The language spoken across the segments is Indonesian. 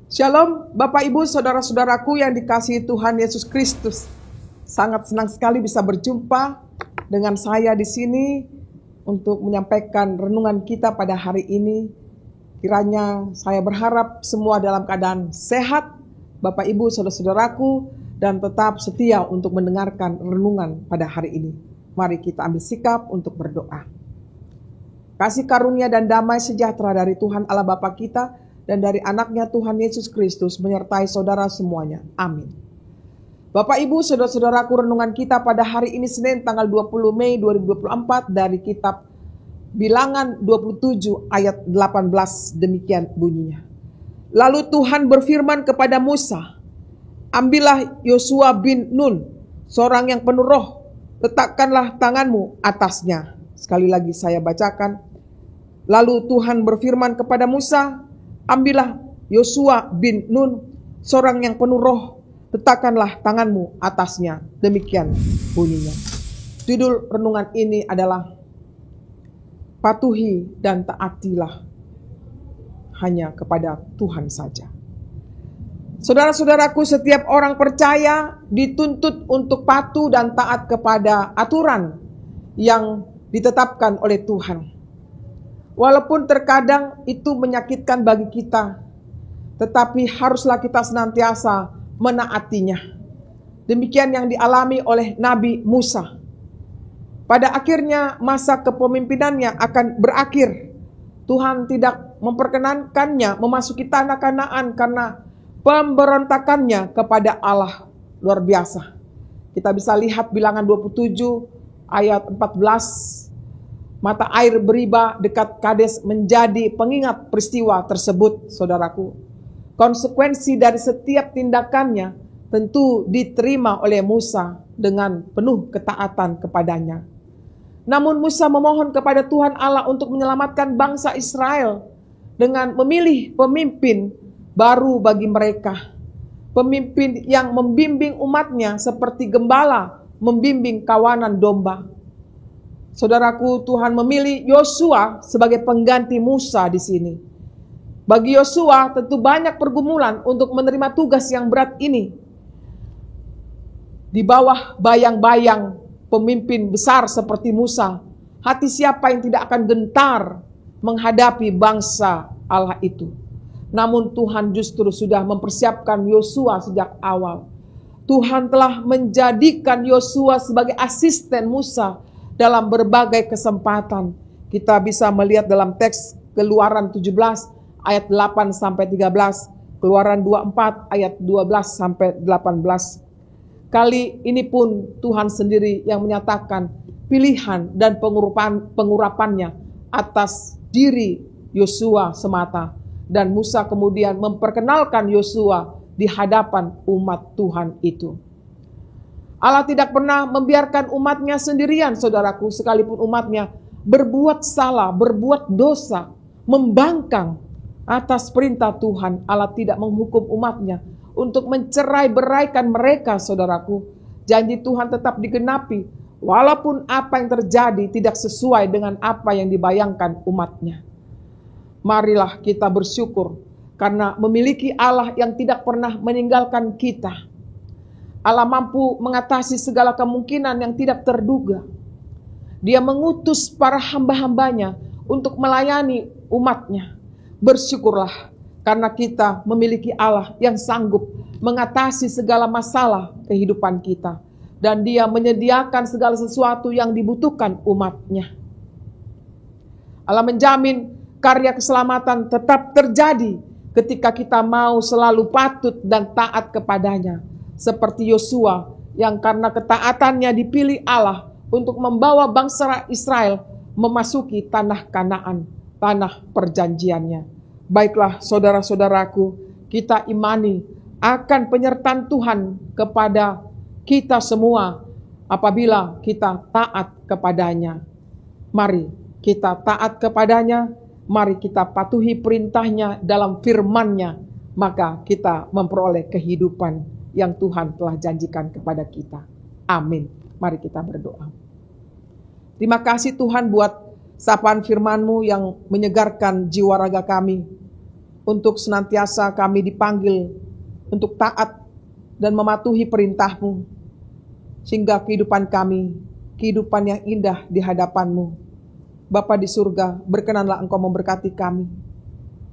Shalom Bapak Ibu Saudara-saudaraku yang dikasihi Tuhan Yesus Kristus. Sangat senang sekali bisa berjumpa dengan saya di sini untuk menyampaikan renungan kita pada hari ini. Kiranya saya berharap semua dalam keadaan sehat, Bapak Ibu Saudara-saudaraku, dan tetap setia untuk mendengarkan renungan pada hari ini. Mari kita ambil sikap untuk berdoa. Kasih karunia dan damai sejahtera dari Tuhan Allah Bapa kita dan dari anaknya Tuhan Yesus Kristus menyertai saudara semuanya. Amin. Bapak Ibu saudara-saudaraku, renungan kita pada hari ini Senin tanggal 20 Mei 2024 dari kitab Bilangan 27 ayat 18, demikian bunyinya. Lalu Tuhan berfirman kepada Musa, ambillah Yosua bin Nun, seorang yang penuh roh, letakkanlah tanganmu atasnya. Sekali lagi saya bacakan. Lalu Tuhan berfirman kepada Musa, ambillah Yosua bin Nun, seorang yang penuh roh, letakkanlah tanganmu atasnya. Demikian bunyinya. Judul renungan ini adalah patuhi dan taatilah hanya kepada Tuhan saja. Saudara-saudaraku, setiap orang percaya dituntut untuk patuh dan taat kepada aturan yang ditetapkan oleh Tuhan. Walaupun terkadang itu menyakitkan bagi kita, tetapi haruslah kita senantiasa menaatinya. Demikian yang dialami oleh Nabi Musa. Pada akhirnya masa kepemimpinannya akan berakhir. Tuhan tidak memperkenankannya memasuki tanah Kanaan karena pemberontakannya kepada Allah. Luar biasa. Kita bisa lihat Bilangan 27 ayat 14. Mata air beriba dekat Kades menjadi pengingat peristiwa tersebut, saudaraku. Konsekuensi dari setiap tindakannya tentu diterima oleh Musa dengan penuh ketaatan kepadanya. Namun Musa memohon kepada Tuhan Allah untuk menyelamatkan bangsa Israel dengan memilih pemimpin baru bagi mereka. Pemimpin yang membimbing umatnya seperti gembala membimbing kawanan domba. Saudaraku, Tuhan memilih Yosua sebagai pengganti Musa di sini. Bagi Yosua tentu banyak pergumulan untuk menerima tugas yang berat ini. Di bawah bayang-bayang pemimpin besar seperti Musa, hati siapa yang tidak akan gentar menghadapi bangsa Allah itu. Namun Tuhan justru sudah mempersiapkan Yosua sejak awal. Tuhan telah menjadikan Yosua sebagai asisten Musa dalam berbagai kesempatan. Kita bisa melihat dalam teks Keluaran 17 ayat 8 sampai 13, Keluaran 24 ayat 12 sampai 18. Kali ini pun Tuhan sendiri yang menyatakan pilihan dan pengurapannya atas diri Yosua semata, dan Musa kemudian memperkenalkan Yosua di hadapan umat Tuhan itu. Allah tidak pernah membiarkan umatnya sendirian, saudaraku, sekalipun umatnya berbuat salah, berbuat dosa, membangkang atas perintah Tuhan. Allah tidak menghukum umatnya untuk mencerai-beraikan mereka, saudaraku. Janji Tuhan tetap digenapi, walaupun apa yang terjadi tidak sesuai dengan apa yang dibayangkan umatnya. Marilah kita bersyukur karena memiliki Allah yang tidak pernah meninggalkan kita. Allah mampu mengatasi segala kemungkinan yang tidak terduga. Dia mengutus para hamba-hambanya untuk melayani umatnya. Bersyukurlah karena kita memiliki Allah yang sanggup mengatasi segala masalah kehidupan kita. Dan Dia menyediakan segala sesuatu yang dibutuhkan umatnya. Allah menjamin karya keselamatan tetap terjadi ketika kita mau selalu patut dan taat kepadanya. Seperti Yosua yang karena ketaatannya dipilih Allah untuk membawa bangsa Israel memasuki tanah Kanaan, tanah perjanjiannya. Baiklah saudara-saudaraku, kita imani akan penyertaan Tuhan kepada kita semua apabila kita taat kepadanya. Mari kita taat kepadanya, mari kita patuhi perintahnya dalam firman-Nya, maka kita memperoleh kehidupan yang Tuhan telah janjikan kepada kita. Amin. Mari kita berdoa. Terima kasih Tuhan buat sapaan firman-Mu yang menyegarkan jiwa raga kami. untuk senantiasa kami dipanggil untuk taat dan mematuhi perintah-Mu, sehingga kehidupan kami, kehidupan yang indah di hadapan-Mu. Bapa di surga, berkenanlah Engkau memberkati kami,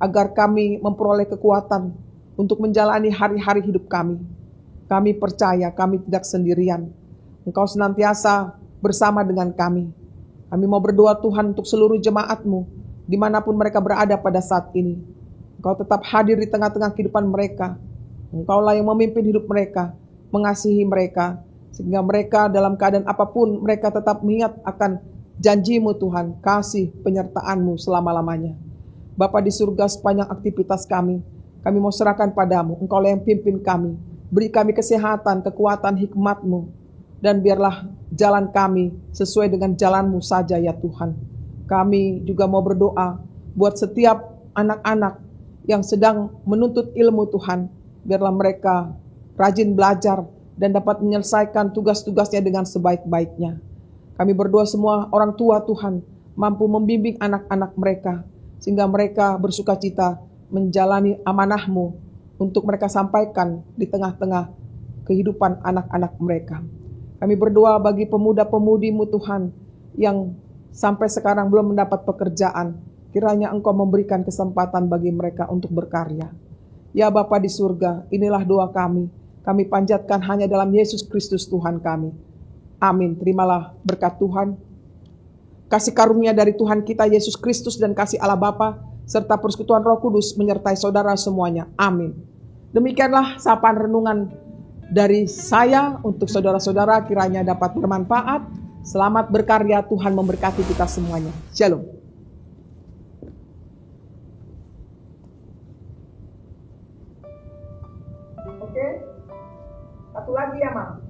agar kami memperoleh kekuatan untuk menjalani hari-hari hidup kami. Kami percaya kami tidak sendirian. Engkau senantiasa bersama dengan kami. Kami mau berdoa Tuhan untuk seluruh jemaat-Mu, dimanapun mereka berada pada saat ini. Engkau tetap hadir di tengah-tengah kehidupan mereka. Engkaulah yang memimpin hidup mereka, mengasihi mereka, sehingga mereka dalam keadaan apapun, mereka tetap mengingat akan janji-Mu Tuhan, kasih penyertaan-Mu selama-lamanya. Bapa di surga, sepanjang aktivitas kami mau serahkan padamu. Engkaulah yang pimpin kami. Beri kami kesehatan, kekuatan, hikmat-Mu. Dan biarlah jalan kami sesuai dengan jalan-Mu saja ya Tuhan. Kami juga mau berdoa buat setiap anak-anak yang sedang menuntut ilmu Tuhan. Biarlah mereka rajin belajar dan dapat menyelesaikan tugas-tugasnya dengan sebaik-baiknya. Kami berdoa semua orang tua Tuhan mampu membimbing anak-anak mereka, sehingga mereka bersukacita menjalani amanah-Mu untuk mereka sampaikan di tengah-tengah kehidupan anak-anak mereka. Kami berdoa bagi pemuda-pemudi-Mu Tuhan yang sampai sekarang belum mendapat pekerjaan. Kiranya Engkau memberikan kesempatan bagi mereka untuk berkarya. Ya Bapa di surga, inilah doa kami. Kami panjatkan hanya dalam Yesus Kristus Tuhan kami. Amin. Terimalah berkat Tuhan. Kasih karunia dari Tuhan kita Yesus Kristus dan kasih Allah Bapa serta persekutuan Roh Kudus menyertai saudara semuanya. Amin. Demikianlah sapaan renungan dari saya untuk saudara-saudara, kiranya dapat bermanfaat. Selamat berkarya, Tuhan memberkati kita semuanya. Shalom. Oke, satu lagi ya, Mak.